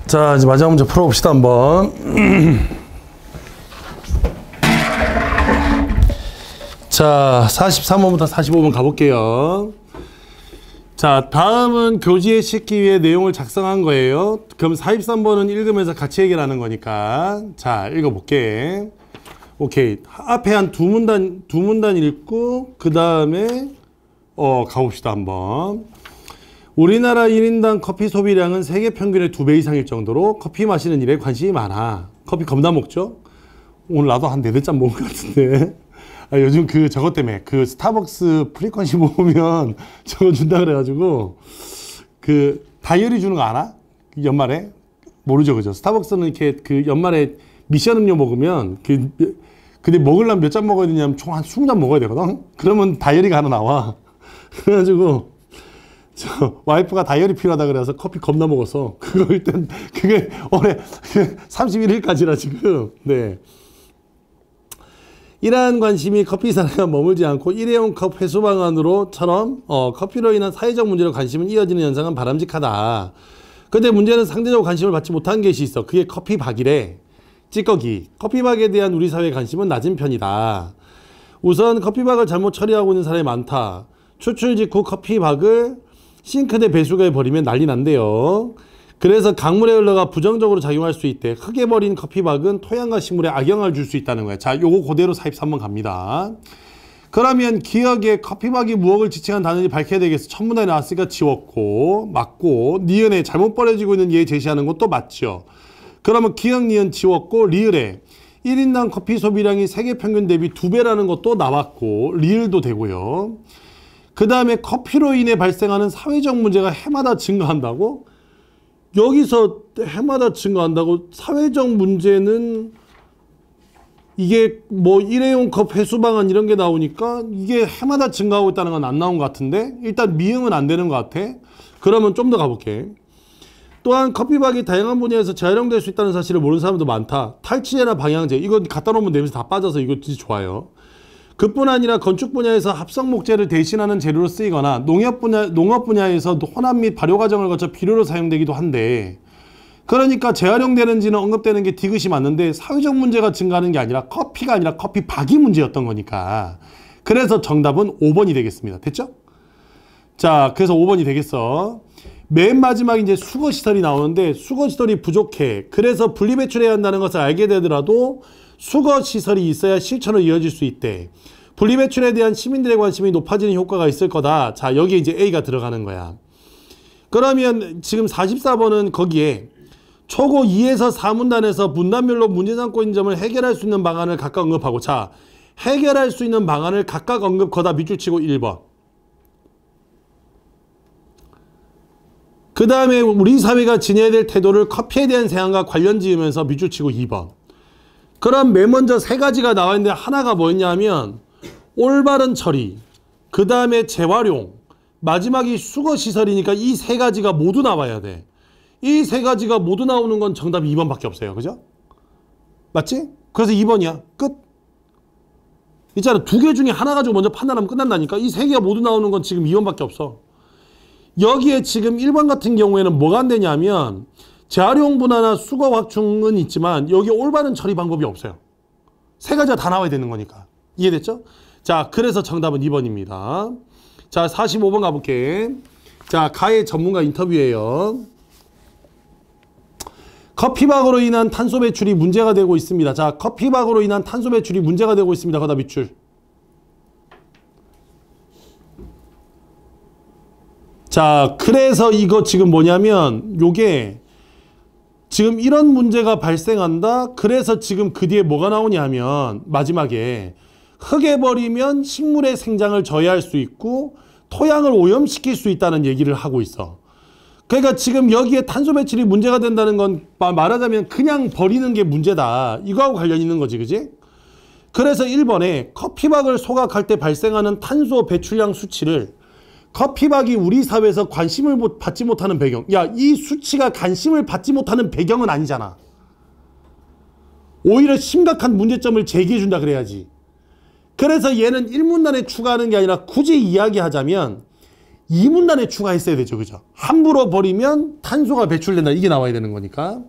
자, 이제 마지막 문제 풀어봅시다, 한번. 자, 43번부터 45번 가볼게요. 자, 다음은 교지에 싣기 위해 내용을 작성한 거예요. 그럼 43번은 읽으면서 같이 해결하는 거니까. 자, 읽어볼게. 오케이. 앞에 한 두 문단 읽고, 그 다음에, 가봅시다, 한번. 우리나라 1인당 커피 소비량은 세계 평균의 2배 이상일 정도로 커피 마시는 일에 관심이 많아. 커피 겁나 먹죠? 오늘 나도 한 4잔 먹은 것 같은데. 아, 요즘 저것 때문에 스타벅스 프리퀀시 모으면 저거 준다 그래가지고 다이어리 주는 거 알아? 연말에? 모르죠, 그죠? 스타벅스는 이렇게 연말에 미션 음료 먹으면 근데 먹으려면 몇 잔 먹어야 되냐면 총 한 20잔 먹어야 되거든? 그러면 다이어리가 하나 나와. 그래가지고 저 와이프가 다이어리 필요하다 그래서 커피 겁나 먹어서 그게 올해 31일까지라 지금. 네. 이러한 관심이 커피 사랑에 머물지 않고 일회용 컵 회수 방안으로처럼 커피로 인한 사회적 문제로 관심은 이어지는 현상은 바람직하다. 근데 문제는 상대적으로 관심을 받지 못한 것이 있어. 그게 커피박이래. 찌꺼기. 커피박에 대한 우리 사회의 관심은 낮은 편이다. 우선 커피박을 잘못 처리하고 있는 사람이 많다. 추출 직후 커피박을 싱크대 배수구에 버리면 난리 난대요. 그래서 강물에 흘러가 부정적으로 작용할 수 있대. 흙에 버린 커피박은 토양과 식물에 악영향을 줄 수 있다는 거야. 자, 요거 그대로 43번 갑니다. 그러면 기억에 커피박이 무엇을 지칭한 단어인지 밝혀야 되겠어. 첫 문단에 나왔으니까 지웠고, 맞고, 니은에 잘못 버려지고 있는 예 제시하는 것도 맞죠. 그러면 기억, 니은 지웠고, 리을에 1인당 커피 소비량이 세계 평균 대비 2배라는 것도 나왔고, 리을도 되고요. 그 다음에 커피로 인해 발생하는 사회적 문제가 해마다 증가한다고? 여기서 해마다 증가한다고? 사회적 문제는 이게 뭐 일회용 컵 회수 방안 이런 게 나오니까 이게 해마다 증가하고 있다는 건 안 나온 것 같은데 일단 미응은 안 되는 것 같아. 그러면 좀 더 가볼게. 또한 커피박이 다양한 분야에서 재활용될 수 있다는 사실을 모르는 사람도 많다. 탈취제나 방향제 이거 갖다 놓으면 냄새 다 빠져서 이거 진짜 좋아요. 그뿐 아니라 건축 분야에서 합성 목재를 대신하는 재료로 쓰이거나 농업 분야에서 혼합 및 발효 과정을 거쳐 비료로 사용되기도 한데 그러니까 재활용되는지는 언급되는 게 디귿이 맞는데 사회적 문제가 증가하는 게 아니라 커피가 아니라 커피박이 문제였던 거니까 그래서 정답은 5번이 되겠습니다. 됐죠? 자, 그래서 5번이 되겠어. 맨 마지막에 이제 수거시설이 나오는데 수거시설이 부족해. 그래서 분리배출해야 한다는 것을 알게 되더라도 수거시설이 있어야 실천으로 이어질 수 있대. 분리배출에 대한 시민들의 관심이 높아지는 효과가 있을 거다. 자, 여기에 이제 A가 들어가는 거야. 그러면 지금 44번은 거기에 초고 2에서 4문단에서 문단별로 문제 삼고 있는 점을 해결할 수 있는 방안을 각각 언급하고 자, 해결할 수 있는 방안을 각각 언급 거다 밑줄 치고 1번. 그 다음에 우리 사회가 지녀야 될 태도를 커피에 대한 생각과 관련 지으면서 밑줄 치고 2번. 그럼 맨 먼저 세 가지가 나와 있는데 하나가 뭐였냐면 올바른 처리, 그 다음에 재활용, 마지막이 수거시설이니까 이 세 가지가 모두 나와야 돼. 이 세 가지가 모두 나오는 건 정답이 2번밖에 없어요. 그죠? 맞지? 그래서 2번이야. 끝. 있잖아. 두 개 중에 하나 가지고 먼저 판단하면 끝난다니까. 이 세 개가 모두 나오는 건 지금 2번밖에 없어. 여기에 지금 1번 같은 경우에는 뭐가 안 되냐면 재활용 분화나 수거 확충은 있지만 여기 올바른 처리 방법이 없어요. 세 가지가 다 나와야 되는 거니까. 이해됐죠? 자, 그래서 정답은 2번입니다. 자, 45번 가볼게. 자, 가해 전문가 인터뷰예요. 커피박으로 인한 탄소 배출이 문제가 되고 있습니다. 자, 커피박으로 인한 탄소 배출이 문제가 되고 있습니다. 거다 밑줄. 자, 그래서 이거 지금 뭐냐면 요게 지금 이런 문제가 발생한다. 그래서 지금 그 뒤에 뭐가 나오냐 하면 마지막에 흙에 버리면 식물의 생장을 저해할 수 있고 토양을 오염시킬 수 있다는 얘기를 하고 있어. 그러니까 지금 여기에 탄소 배출이 문제가 된다는 건 말하자면 그냥 버리는 게 문제다. 이거하고 관련 있는 거지, 그지? 그래서 1번에 커피박을 소각할 때 발생하는 탄소 배출량 수치를 커피박이 우리 사회에서 관심을 받지 못하는 배경. 야, 이 수치가 관심을 받지 못하는 배경은 아니잖아. 오히려 심각한 문제점을 제기해준다 그래야지. 그래서 얘는 1문단에 추가하는 게 아니라 굳이 이야기하자면 2문단에 추가했어야 되죠. 그죠? 함부로 버리면 탄소가 배출된다. 이게 나와야 되는 거니까.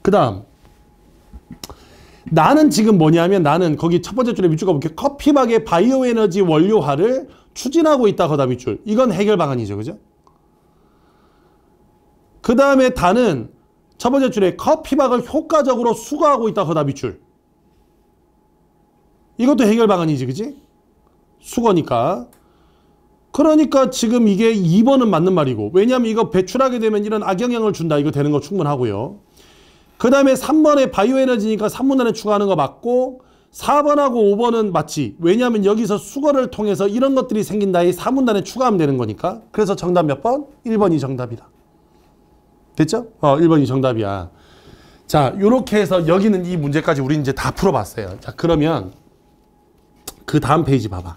그 다음 나는 지금 뭐냐면 나는 거기 첫 번째 줄에 밑줄 가볼게요. 커피박의 바이오 에너지 원료화를 추진하고 있다. 거다 밑줄. 이건 해결 방안이죠. 그죠? 그 다음에 다는 첫 번째 줄에 커피박을 효과적으로 수거하고 있다. 거다 밑줄. 이것도 해결 방안이지. 그지? 수거니까. 그러니까 지금 이게 2번은 맞는 말이고, 왜냐하면 이거 배출하게 되면 이런 악영향을 준다. 이거 되는 거 충분하고요. 그 다음에 3번에 바이오 에너지니까 3문단에 추가하는 거 맞고, 4번하고 5번은 맞지. 왜냐하면 여기서 수거를 통해서 이런 것들이 생긴다. 이 4문단에 추가하면 되는 거니까. 그래서 정답 몇 번? 1번이 정답이다. 됐죠? 1번이 정답이야. 자, 요렇게 해서 여기는 이 문제까지 우리 이제 다 풀어봤어요. 자, 그러면 그 다음 페이지 봐봐.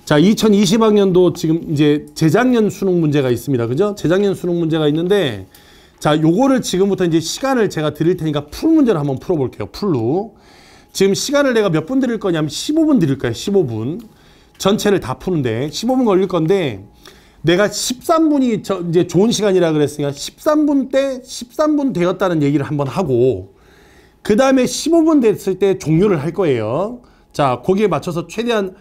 자, 2020학년도 지금 이제 재작년 수능 문제가 있습니다. 그죠? 재작년 수능 문제가 있는데, 자, 요거를 지금부터 이제 시간을 제가 드릴 테니까 풀 문제를 한번 풀어볼게요. 풀로. 지금 시간을 내가 몇 분 드릴 거냐면 15분 드릴 거예요. 15분. 전체를 다 푸는데 15분 걸릴 건데, 내가 13분이 이제 좋은 시간이라 그랬으니까 13분 때 13분 되었다는 얘기를 한번 하고, 그 다음에 15분 됐을 때 종료를 할 거예요. 자, 거기에 맞춰서 최대한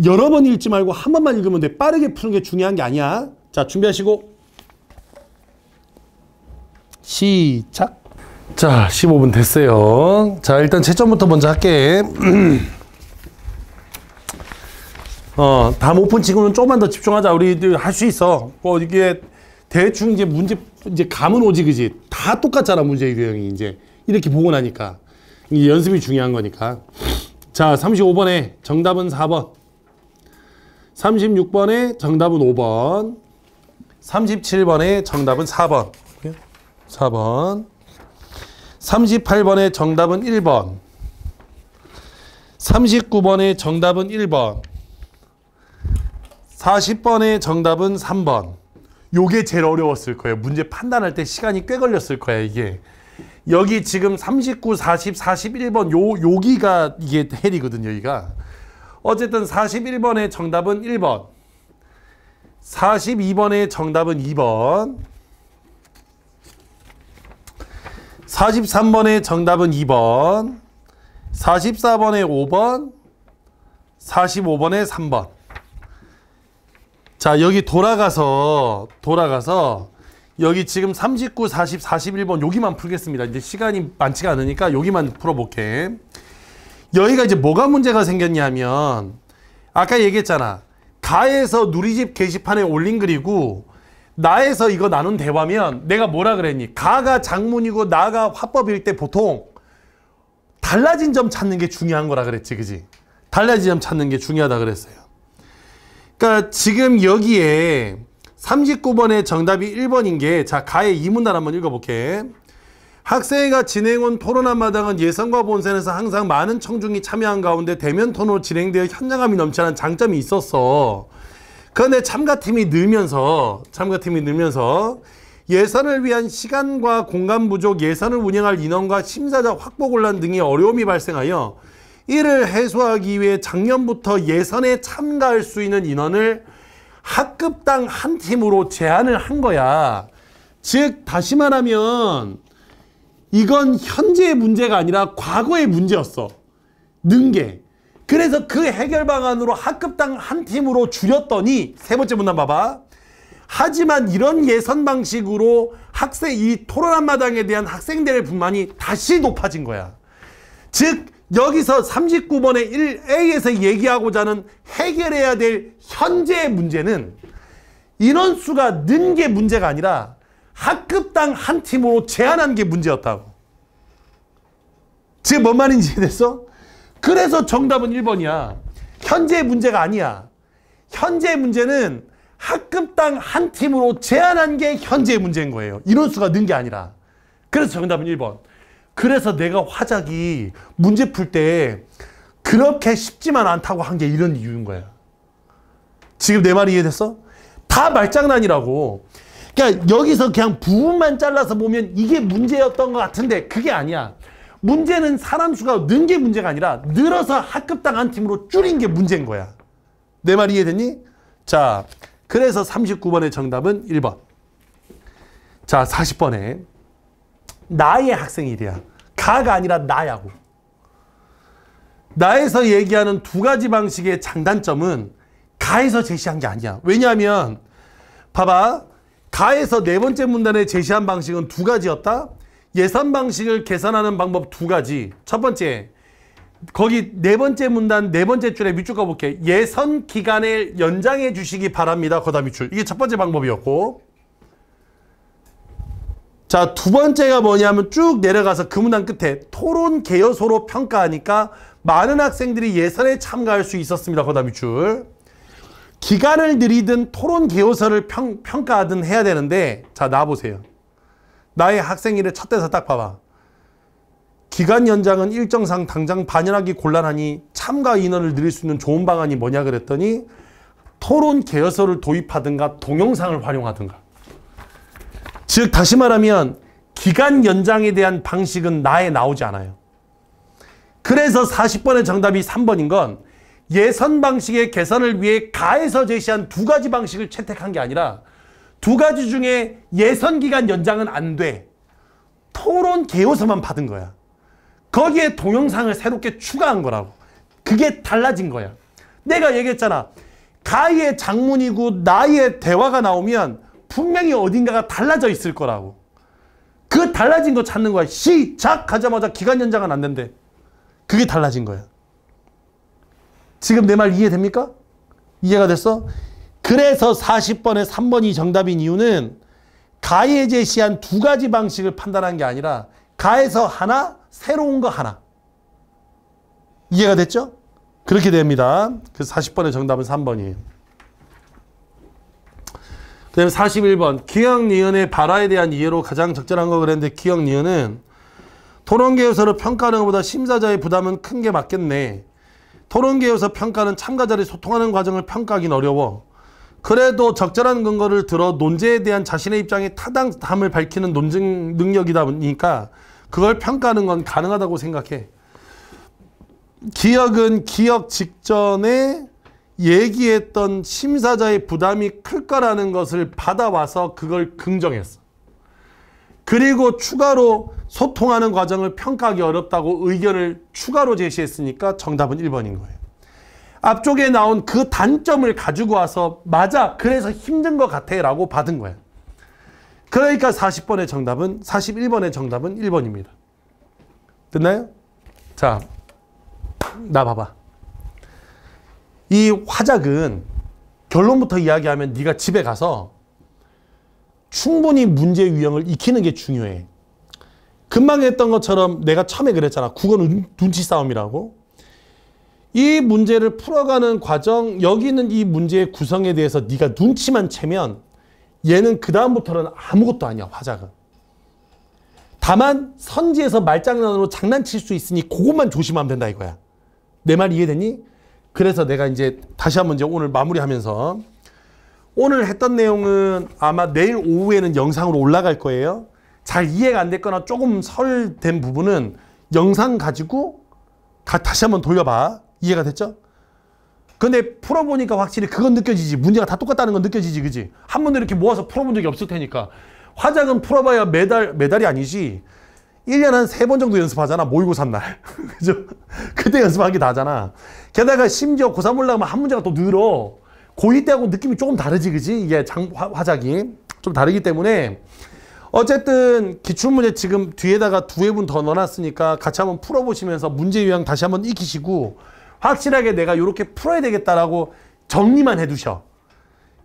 여러 번 읽지 말고 한 번만 읽으면 돼. 빠르게 푸는 게 중요한 게 아니야. 자, 준비하시고 시작. 자, 15분 됐어요. 자, 일단 채점부터 먼저 할게. 다음 오픈 친구는 조금만 더 집중하자. 우리 할 수 있어. 뭐 이게 대충 이제 문제 이제 감은 오지. 그지? 다 똑같잖아. 문제 유형이 이제 이렇게 보고 나니까 이게 연습이 중요한 거니까. 자, 35번에 정답은 4번. 36번에 정답은 5번. 37번에 정답은 4번. 4번. 38번에 정답은 1번. 39번에 정답은 1번. 40번에 정답은 3번. 요게 제일 어려웠을 거예요. 문제 판단할 때 시간이 꽤 걸렸을 거야, 이게. 여기 지금 39, 40, 41번 여기가 이게 헬이거든요, 여기가. 어쨌든 41번의 정답은 1번. 42번의 정답은 2번. 43번의 정답은 2번. 44번의 5번. 45번의 3번. 자, 여기 돌아가서 여기 지금 39, 40, 41번 여기만 풀겠습니다. 이제 시간이 많지가 않으니까 여기만 풀어볼게. 여기가 이제 뭐가 문제가 생겼냐면, 아까 얘기했잖아. 가에서 누리집 게시판에 올린 글이고 나에서 이거 나눈 대화면 내가 뭐라 그랬니? 가가 장문이고 나가 화법일 때 보통 달라진 점 찾는 게 중요한 거라 그랬지. 그지? 달라진 점 찾는 게 중요하다 그랬어요. 그러니까 지금 여기에 39번의 정답이 1번인 게, 자, 가의 이문단 한번 읽어볼게. 학생회가 진행한 토론한 마당은 예선과 본선에서 항상 많은 청중이 참여한 가운데 대면 토론으로 진행되어 현장감이 넘치는 장점이 있었어. 그런데 참가팀이 늘면서 예선을 위한 시간과 공간 부족, 예선을 운영할 인원과 심사자 확보 곤란 등의 어려움이 발생하여 이를 해소하기 위해 작년부터 예선에 참가할 수 있는 인원을 학급당 한 팀으로 제한을 한 거야. 즉 다시 말하면 이건 현재의 문제가 아니라 과거의 문제였어. 는 게. 그래서 그 해결 방안으로 학급당 한 팀으로 줄였더니, 세 번째 문단 봐봐. 하지만 이런 예선 방식으로 이 토론 한마당에 대한 학생들의 불만이 다시 높아진 거야. 즉 여기서 39번의 1A에서 얘기하고자 하는 해결해야 될 현재의 문제는 인원수가 는 게 문제가 아니라 학급당 한 팀으로 제한한 게 문제였다고. 지금 뭔 말인지 이해됐어? 그래서 정답은 1번이야. 현재의 문제가 아니야. 현재의 문제는 학급당 한 팀으로 제한한 게 현재의 문제인 거예요. 인원수가 는 게 아니라. 그래서 정답은 1번. 그래서 내가 화작이 문제 풀 때 그렇게 쉽지만 않다고 한 게 이런 이유인 거야. 지금 내 말이 이해됐어? 다 말장난이라고. 그러니까 여기서 그냥 부분만 잘라서 보면 이게 문제였던 것 같은데 그게 아니야. 문제는 사람 수가 는 게 문제가 아니라 늘어서 학급당 한 팀으로 줄인 게 문제인 거야. 내 말 이해됐니? 자, 그래서 39번의 정답은 1번. 자, 40번에 나의 학생일이야. 가가 아니라 나야고. 나에서 얘기하는 두 가지 방식의 장단점은 가에서 제시한 게 아니야. 왜냐하면 봐봐. 가에서 네 번째 문단에 제시한 방식은 두 가지였다. 예선 방식을 계산하는 방법 두 가지. 첫 번째, 거기 네 번째 문단 네 번째 줄에 밑줄 가볼게. 예선 기간을 연장해 주시기 바랍니다. 거다 밑줄. 이게 첫 번째 방법이었고, 자, 두 번째가 뭐냐면 쭉 내려가서 그 문단 끝에 토론 개요소로 평가하니까 많은 학생들이 예선에 참가할 수 있었습니다. 거다 밑줄. 기간을 늘리든 토론 개요소를 평가하든 해야 되는데, 자, 나와보세요. 나의 학생일의 첫 대사 딱 봐봐. 기간 연장은 일정상 당장 반영하기 곤란하니 참가 인원을 늘릴 수 있는 좋은 방안이 뭐냐 그랬더니 토론 개요소를 도입하든가 동영상을 활용하든가. 즉 다시 말하면 기간 연장에 대한 방식은 나에 나오지 않아요. 그래서 40번의 정답이 3번인 건 예선 방식의 개선을 위해 가에서 제시한 두 가지 방식을 채택한 게 아니라 두 가지 중에 예선 기간 연장은 안 돼. 토론 개요소만 받은 거야. 거기에 동영상을 새롭게 추가한 거라고. 그게 달라진 거야. 내가 얘기했잖아. 가의 장문이고 나의 대화가 나오면 분명히 어딘가가 달라져 있을 거라고. 그 달라진 거 찾는 거야. 시작하자마자 기간 연장은 안 된대. 그게 달라진 거야. 지금 내 말 이해됩니까? 이해가 됐어? 그래서 40번에 3번이 정답인 이유는 가에 제시한 두 가지 방식을 판단한 게 아니라 가에서 하나, 새로운 거 하나. 이해가 됐죠? 그렇게 됩니다. 그래서 40번의 정답은 3번이에요. 그 다음에 41번. 기억 니은의 발화에 대한 이해로 가장 적절한 거 그랬는데 기억 니은은 토론개요소를 평가하는 것보다 심사자의 부담은 큰 게 맞겠네. 토론개요소 평가는 참가자들이 소통하는 과정을 평가하기는 어려워. 그래도 적절한 근거를 들어 논제에 대한 자신의 입장의 타당함을 밝히는 논증 능력이다 보니까 그걸 평가하는 건 가능하다고 생각해. 기억은 기억 직전에 얘기했던 심사자의 부담이 클 거라는 것을 받아와서 그걸 긍정했어. 그리고 추가로 소통하는 과정을 평가하기 어렵다고 의견을 추가로 제시했으니까 정답은 1번인 거예요. 앞쪽에 나온 그 단점을 가지고 와서 맞아, 그래서 힘든 것 같아 라고 받은 거야. 그러니까 41번의 정답은 1번입니다. 됐나요? 자, 나 봐봐. 이 화작은 결론부터 이야기하면 네가 집에 가서 충분히 문제 유형을 익히는 게 중요해. 금방 했던 것처럼 내가 처음에 그랬잖아. 국어는 눈치 싸움이라고. 이 문제를 풀어가는 과정, 여기 있는 이 문제의 구성에 대해서 네가 눈치만 채면 얘는 그 다음부터는 아무것도 아니야, 화작은. 다만 선지에서 말장난으로 장난칠 수 있으니 그것만 조심하면 된다 이거야. 내 말 이해되니? 그래서 내가 이제 다시 한번 이제 오늘 마무리하면서 오늘 했던 내용은 아마 내일 오후에는 영상으로 올라갈 거예요. 잘 이해가 안 됐거나 조금 설된 부분은 영상 가지고 다시 한번 돌려봐. 이해가 됐죠? 근데 풀어보니까 확실히 그건 느껴지지. 문제가 다 똑같다는 건 느껴지지, 그지? 한 번도 이렇게 모아서 풀어본 적이 없을 테니까. 화작은 풀어봐야 매달이 아니지. 1년 한 3번 정도 연습하잖아. 모의고사 날. 그죠? 그때 연습한 게 나잖아. 게다가 심지어 고3 올라가면 한 문제가 또 늘어. 고2 때하고 느낌이 조금 다르지, 그지? 이게 화작이 좀 다르기 때문에 어쨌든 기출문제 지금 뒤에다가 두 회분 더 넣어놨으니까 같이 한번 풀어보시면서 문제 유형 다시 한번 익히시고 확실하게 내가 이렇게 풀어야 되겠다라고 정리만 해두셔.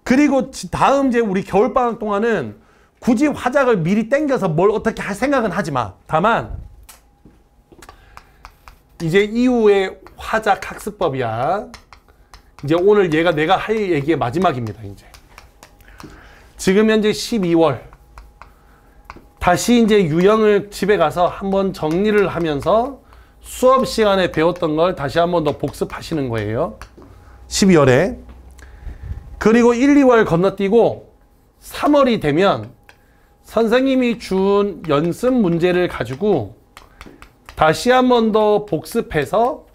그리고 다음 이제 우리 겨울방학 동안은 굳이 화작을 미리 땡겨서 뭘 어떻게 할 생각은 하지 마. 다만 이제 이후에 화작 학습법이야. 이제 오늘 내가 할 얘기의 마지막입니다. 이제 지금 현재 12월 다시 이제 유형을 집에 가서 한번 정리를 하면서 수업 시간에 배웠던 걸 다시 한번 더 복습하시는 거예요. 12월에. 그리고 1, 2월 건너뛰고 3월이 되면 선생님이 준 연습 문제를 가지고 다시 한 번 더 복습해서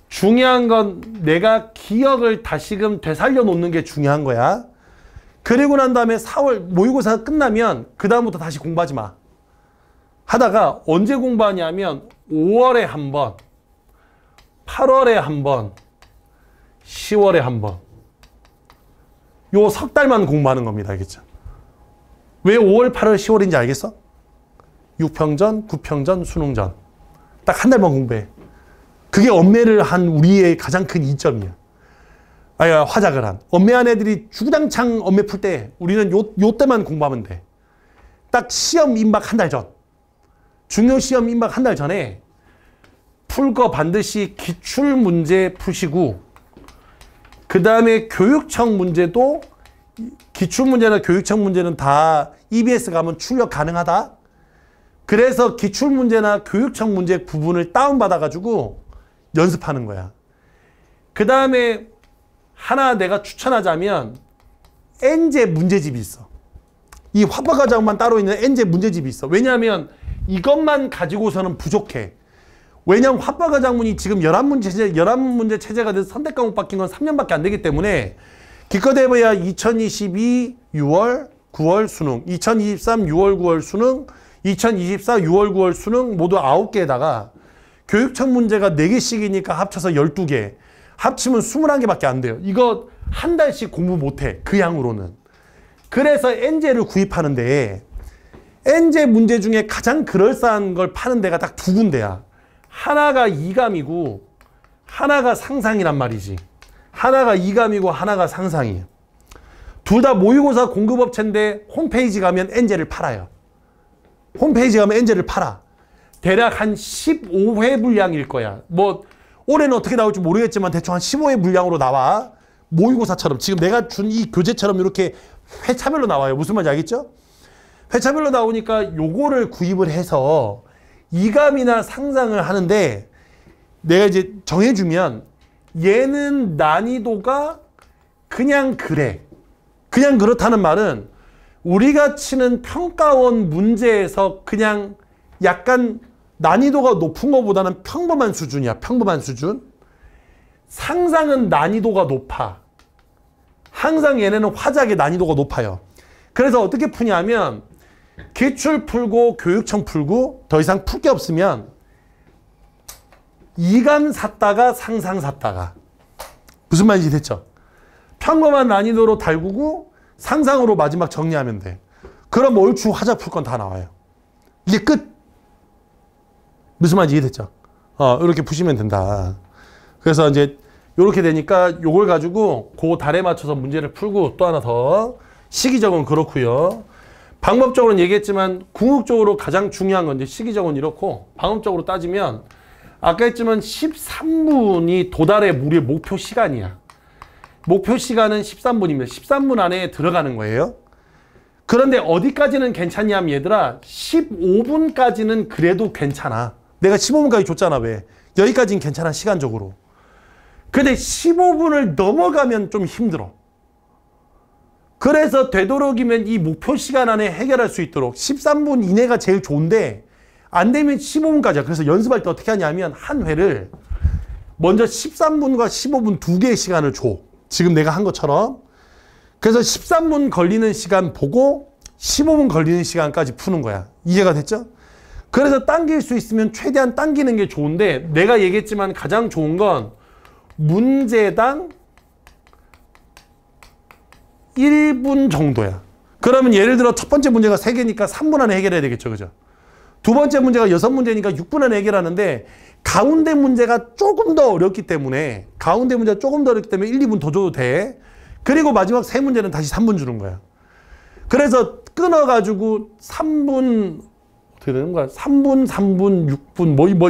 중요한 건 내가 기억을 다시금 되살려 놓는 게 중요한 거야. 그리고 난 다음에 4월 모의고사 끝나면 그 다음부터 다시 공부하지 마. 하다가 언제 공부하냐면 5월에 한 번, 8월에 한 번, 10월에 한 번. 요 석 달만 공부하는 겁니다. 알겠죠? 왜 5월, 8월, 10월인지 알겠어? 6평전, 9평전, 수능전. 딱 한 달만 공부해. 그게 엄매를 한 우리의 가장 큰 이점이야. 아니, 화작을 한. 엄매한 애들이 주구장창 엄매 풀 때 우리는 요 때만 공부하면 돼. 딱 시험 임박 한 달 전. 중요 시험 임박 한 달 전에 풀 거 반드시 기출 문제 푸시고 그 다음에 교육청 문제도 기출 문제나 교육청 문제는 다 EBS 가면 출력 가능하다. 그래서 기출 문제나 교육청 문제 부분을 다운받아가지고 연습하는 거야. 그 다음에 하나 내가 추천하자면 엔제 문제집이 있어. 이 화법과정만 따로 있는 엔제 문제집이 있어. 왜냐하면 이것만 가지고서는 부족해. 왜냐하면 화법과정문이 지금 11문제 체제가 돼서 선택 과목 바뀐 건 3년밖에 안 되기 때문에 기껏 해봐야 2022 6월 9월 수능, 2023 6월 9월 수능, 2024 6월 9월 수능 모두 9개에다가 교육청 문제가 4개씩이니까 합쳐서 12개. 합치면 21개밖에 안 돼요. 이거 한 달씩 공부 못해. 그 양으로는. 그래서 엔제를 구입하는데 엔제 문제 중에 가장 그럴싸한 걸 파는 데가 딱 두 군데야. 하나가 이감이고 하나가 상상이란 말이지. 하나가 이감이고 하나가 상상이에요. 둘 다 모의고사 공급업체인데 홈페이지 가면 엔제를 팔아요. 홈페이지 가면 엔제를 팔아. 대략 한 15회 분량일 거야. 뭐 올해는 어떻게 나올지 모르겠지만 대충 한 15회 분량으로 나와. 모의고사처럼 지금 내가 준 이 교재처럼 이렇게 회차별로 나와요. 무슨 말인지 알겠죠? 회차별로 나오니까 요거를 구입을 해서 이감이나 상상을 하는데 내가 이제 정해주면 얘는 난이도가 그냥 그래. 그냥 그렇다는 말은 우리가 치는 평가원 문제에서 그냥 약간 난이도가 높은 것보다는 평범한 수준이야. 평범한 수준. 상상은 난이도가 높아. 항상 얘네는 화작의 난이도가 높아요. 그래서 어떻게 푸냐면 기출 풀고 교육청 풀고 더 이상 풀 게 없으면 이감 샀다가 상상 샀다가. 무슨 말인지 됐죠? 평범한 난이도로 달구고 상상으로 마지막 정리하면 돼. 그럼 얼추 화작 풀 건 다 나와요. 이게 끝. 무슨 말인지 이해됐죠? 이렇게 푸시면 된다. 그래서 이제 이렇게 되니까 요걸 가지고 그 달에 맞춰서 문제를 풀고 또 하나 더 시기적은 그렇고요. 방법적으로는 얘기했지만 궁극적으로 가장 중요한 건 이제 시기적은 이렇고 방법적으로 따지면 아까 했지만 13분이 도달의 우리의 목표 시간이야. 목표 시간은 13분입니다. 13분 안에 들어가는 거예요. 그런데 어디까지는 괜찮냐면 얘들아 15분까지는 그래도 괜찮아. 내가 15분까지 줬잖아. 왜? 여기까지는 괜찮아 시간적으로. 근데 15분을 넘어가면 좀 힘들어. 그래서 되도록이면 이 목표 시간 안에 해결할 수 있도록 13분 이내가 제일 좋은데 안 되면 15분까지야. 그래서 연습할 때 어떻게 하냐면 한 회를 먼저 13분과 15분 두 개의 시간을 줘. 지금 내가 한 것처럼. 그래서 13분 걸리는 시간 보고 15분 걸리는 시간까지 푸는 거야. 이해가 됐죠? 그래서 당길 수 있으면 최대한 당기는 게 좋은데 내가 얘기했지만 가장 좋은 건 문제당 1분 정도야. 그러면 예를 들어 첫 번째 문제가 3개니까 3분 안에 해결해야 되겠죠. 그죠? 두 번째 문제가 6문제니까 6분 안에 해결하는데 가운데 문제가 조금 더 어렵기 때문에 1, 2분 더 줘도 돼. 그리고 마지막 3문제는 다시 3분 주는 거야. 그래서 끊어가지고 3분 어떻게 되는 거야? 3분, 6분,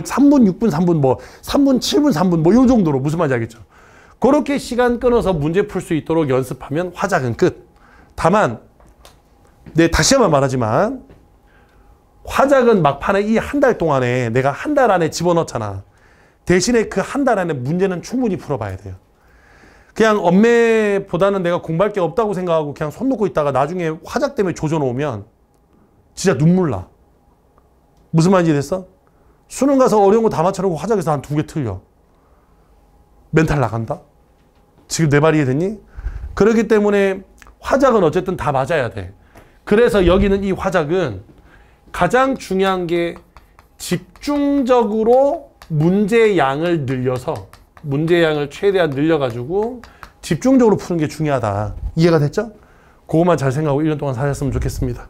3분, 6분, 3분, 3분, 7분, 3분, 요 정도로 무슨 말인지 알겠죠? 그렇게 시간 끊어서 문제 풀 수 있도록 연습하면 화작은 끝. 다만, 다시 한번 말하지만, 화작은 막판에 이 한 달 동안에 내가 한 달 안에 집어넣잖아. 대신에 그 한 달 안에 문제는 충분히 풀어봐야 돼요. 그냥 엄매보다는 내가 공부할 게 없다고 생각하고 그냥 손 놓고 있다가 나중에 화작 때문에 조져놓으면 진짜 눈물 나. 무슨 말인지 됐어? 수능 가서 어려운 거 다 맞춰놓고 화작에서 한 2개 틀려. 멘탈 나간다? 지금 내 말 이해됐니? 그렇기 때문에 화작은 어쨌든 다 맞아야 돼. 그래서 여기는 이 화작은 가장 중요한 게 집중적으로 문제의 양을 늘려서 문제의 양을 최대한 늘려가지고 집중적으로 푸는 게 중요하다. 이해가 됐죠? 그것만 잘 생각하고 1년 동안 사셨으면 좋겠습니다.